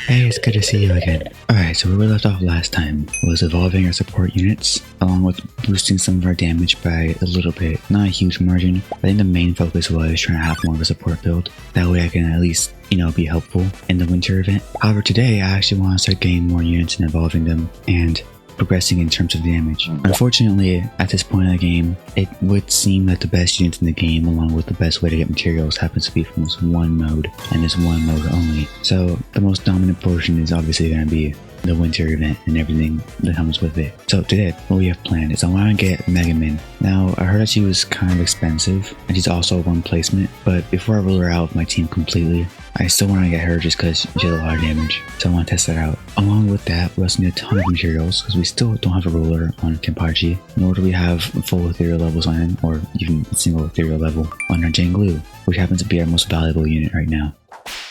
Hey, it's good to see you again. Alright, so where we left off last time was evolving our support units, along with boosting some of our damage by a little bit, not a huge margin. I think the main focus was trying to have more of a support build. That way I can at least, be helpful in the winter event. However, today I actually want to start getting more units and evolving them, and progressing in terms of damage. Unfortunately, at this point in the game, it would seem that the best units in the game, along with the best way to get materials, happens to be from this one mode, and this one mode only. So the most dominant portion is obviously going to be the winter event and everything that comes with it. So today, what we have planned is I want to get MEGUMIN. Now, I heard that she was kind of expensive, and she's also one placement, but before I rule her out with my team completely, I still want to get her just because she has a lot of damage, so I want to test that out. Along with that, we also need a ton of materials, because we still don't have a ruler on Kenpachi, nor do we have full ethereal levels on him, or even a single ethereal level on our Janglu, which happens to be our most valuable unit right now.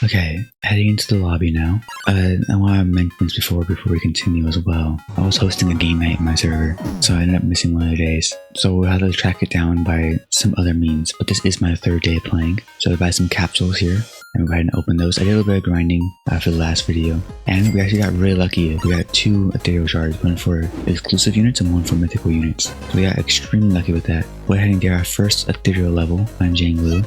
Okay, heading into the lobby now. I want to mention this before we continue as well. I was hosting a game night in my server, so I ended up missing one of the days. So we'll have to track it down by some other means, but this is my third day playing. So I buy some capsules here, and go ahead and open those. I did a little bit of grinding after the last video, and we actually got really lucky. We got 2 ethereal shards, one for exclusive units and one for mythical units. So we got extremely lucky with that. Go ahead and get our first ethereal level on Janglu,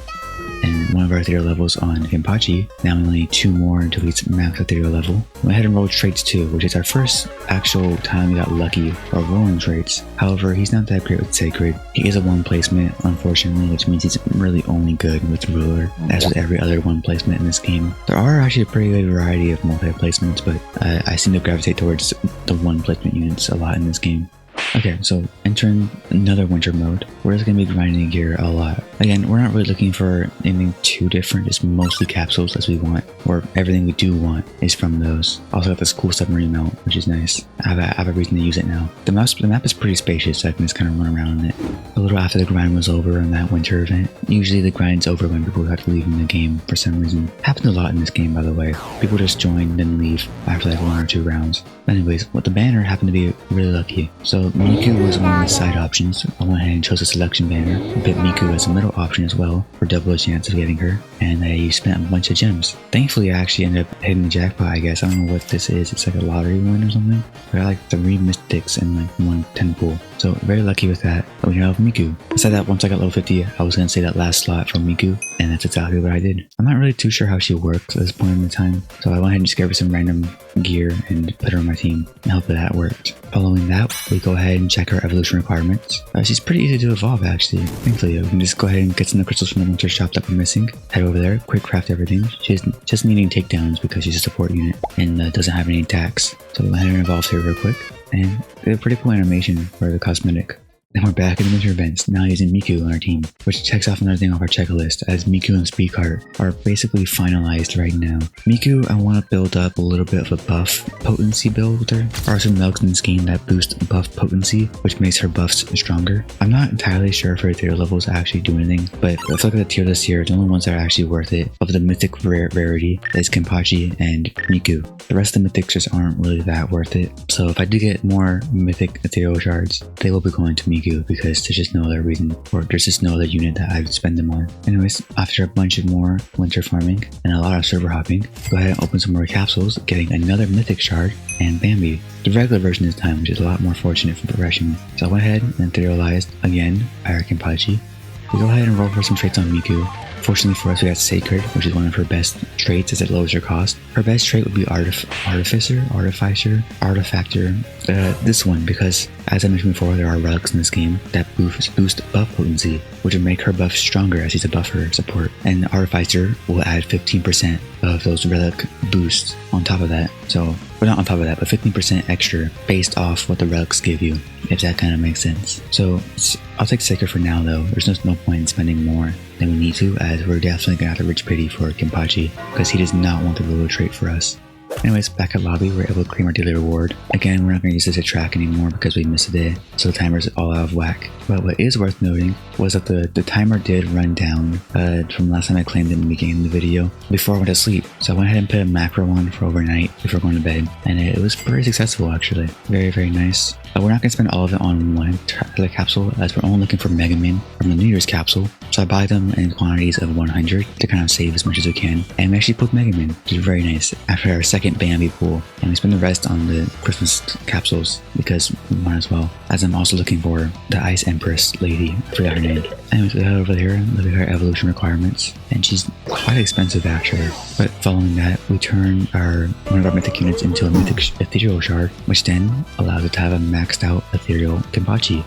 and one of our ethereal levels on Kenpachi. Now we only need 2 more until we reach max ethereal level. Went ahead and rolled traits too, which is our first actual time we got lucky for rolling traits. However, he's not that great with sacred. He is a 1 placement, unfortunately, which means he's really only good with ruler, as with every other 1 placement in this game. There are actually a pretty good variety of multi-placements, but I seem to gravitate towards the 1 placement units a lot in this game. Okay, so entering another winter mode, we're just going to be grinding gear a lot. Again, we're not really looking for anything too different, it's mostly capsules as we want, or everything we do want is from those. Also got this cool submarine mount, which is nice. I have a reason to use it now. The map is pretty spacious, so I can just kind of run around in it. A little after the grind was over in that winter event. Usually the grind's over when people have to leave in the game for some reason. Happens a lot in this game, by the way. People just join, then leave after like 1 or 2 rounds. Anyways, with the banner happened to be really lucky. So Miku was one of the side options. I went ahead and chose a selection banner. Bit Miku as a middle option as well for double the chance of getting her. And I spent a bunch of gems. Thankfully, I actually ended up hitting the jackpot, I guess. I don't know what this is. It's like a lottery win or something. I got like 3 mystics and like 1 10 pool. So very lucky with that. But we have Miku. I said that once I got level 50, I was going to say that last slot from Miku. And that's exactly what I did. I'm not really too sure how she works at this point in the time. So I went ahead and just gave her some random gear and put her on my team. And hopefully that worked. Following that, we go ahead and check her evolution requirements. She's pretty easy to evolve actually. Thankfully, we can just go ahead and get some of the crystals from the winter shop that we're missing. Head over there, quick craft everything. She's just needing takedowns because she's a support unit and doesn't have any attacks. So we'll go ahead and evolve here real quick. And they have a pretty cool animation for the cosmetic. Then we're back in the winter events, now using Miku on our team, which checks off another thing off our checklist, as Miku and Speedcart are basically finalized right now. Miku, I want to build up a little bit of a buff potency build with her. There are some nugs in this game that boost buff potency, which makes her buffs stronger. I'm not entirely sure if her tier levels actually do anything, but if I look at the tier list here, the only ones that are actually worth it of the mythic rarity is Kenpachi and Miku. The rest of the mythics just aren't really that worth it. So if I do get more mythic ethereal shards, they will be going to Miku, because there's just no other reason, or there's just no other unit that I would spend them on. Anyways, after a bunch of more winter farming and a lot of server hopping, go ahead and open some more capsules, getting another mythic shard and Bambi. The regular version this time, which is a lot more fortunate for progression. So I went ahead and etherealized again by our Kenpachi. We go ahead and roll for some traits on Miku. Fortunately for us, we got Sacred, which is one of her best traits as it lowers her cost. Her best trait would be Artificer, this one, because as I mentioned before, there are relics in this game that boost buff potency, which would make her buff stronger as she's a buffer support. And Artificer will add 15% of those relic boosts on top of that. So, well, not on top of that, but 15% extra based off what the relics give you, if that kind of makes sense. So I'll take Sacred for now though. There's no point in spending more than we need to, as we're definitely gonna have to rich pity for Kenpachi, because he does not want the ruler trait for us. Anyways, back at lobby, we're able to claim our daily reward. Again, we're not going to use this to track anymore because we missed a day, so the timer's all out of whack. But what is worth noting was that the timer did run down from last time I claimed it in the beginning of the video before I went to sleep. So I went ahead and put a macro on for overnight before going to bed, and it was pretty successful actually. Very, very nice. We're not going to spend all of it on one capsule, as we're only looking for MEGUMIN from the New Year's capsule. So I buy them in quantities of 100 to kind of save as much as we can. And we actually put MEGUMIN, which is very nice. After our second second Bambi pool, and we spend the rest on the Christmas capsules because we might as well. As I'm also looking for the Ice Empress lady, I forgot her name. Anyways, we head over here and look at her evolution requirements, and she's quite expensive actually. But following that, we turn one of our mythic units into a mythic ethereal shard, which then allows it to have a maxed out ethereal Kenpachi.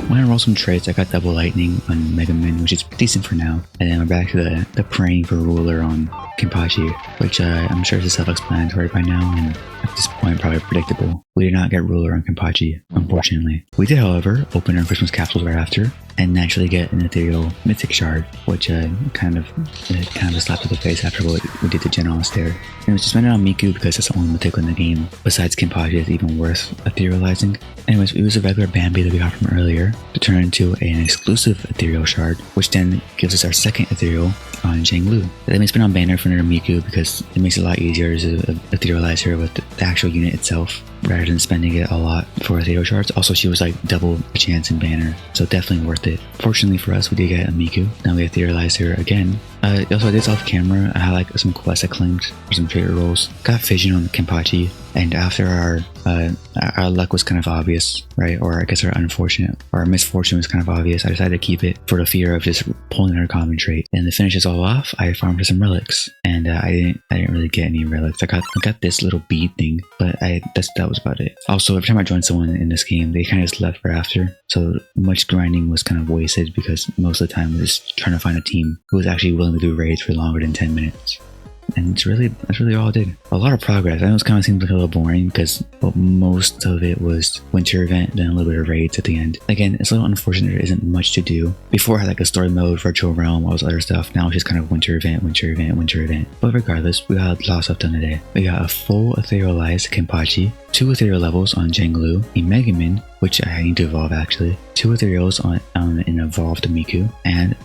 When I roll some traits, I got double lightning on MEGUMIN, which is decent for now. And then we're back to the praying for ruler on Kenpachi, which I'm sure is self-explanatory by now, and at this point probably predictable. We did not get ruler on Kenpachi, unfortunately. We did, however, open our Christmas capsules right after, and naturally get an ethereal mythic shard, which kind of a slap to the face after what we did to Genos there. And we just spent it on Miku because that's the only mythic in the game, besides Kenpachi, is even worth etherealizing. Anyways, we used a regular Bambi that we got from earlier to turn into an exclusive ethereal shard, which then gives us our second ethereal on Zhenglu. Then we spin on Banner for another Miku because it makes it a lot easier to etherealize her with the actual unit itself, rather than spending it a lot for ethereal shards. Also, she was like double the chance in Banner, so definitely worth it. Fortunately for us, we did get a Miku. Now we etherealized her again. Also, I did this off camera. I had like some quests I claimed for some traitor rolls. Got Fission on Kenpachi, and after our luck was kind of obvious, right? Or I guess our misfortune was kind of obvious. I decided to keep it for the fear of just pulling her common trait. And to finish this all off, I farmed for some relics, and I didn't really get any relics. I got this little bead thing, but that was about it. Also, every time I joined someone in this game, they kind of just left right after. So much grinding was kind of wasted because most of the time I was just trying to find a team who was actually willing to do raids for longer than 10 minutes. And that's really all I did. A lot of progress. I know it kind of seems like a little boring because most of it was winter event, then a little bit of raids at the end. Again, it's a little unfortunate there isn't much to do. Before I had like a story mode, virtual realm, all this other stuff. Now it's just kind of winter event. But regardless, we got a lot of stuff done today. We got a full etherealized Kenpachi, 2 ethereal levels on Zhenglu, a MEGUMIN, which I need to evolve actually, 2 ethereals on an evolved Miku, and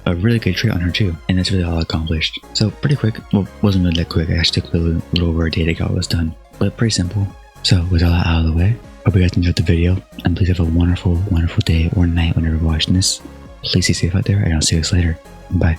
a really good trait on her too. And that's really all accomplished. So pretty quick. Well, wasn't really that quick. I actually took a little over a day to get all this done, but pretty simple. So with all that out of the way, hope you guys enjoyed the video, and please have a wonderful day or night whenever you're watching this. Please stay safe out there, and I'll see you guys later. Bye.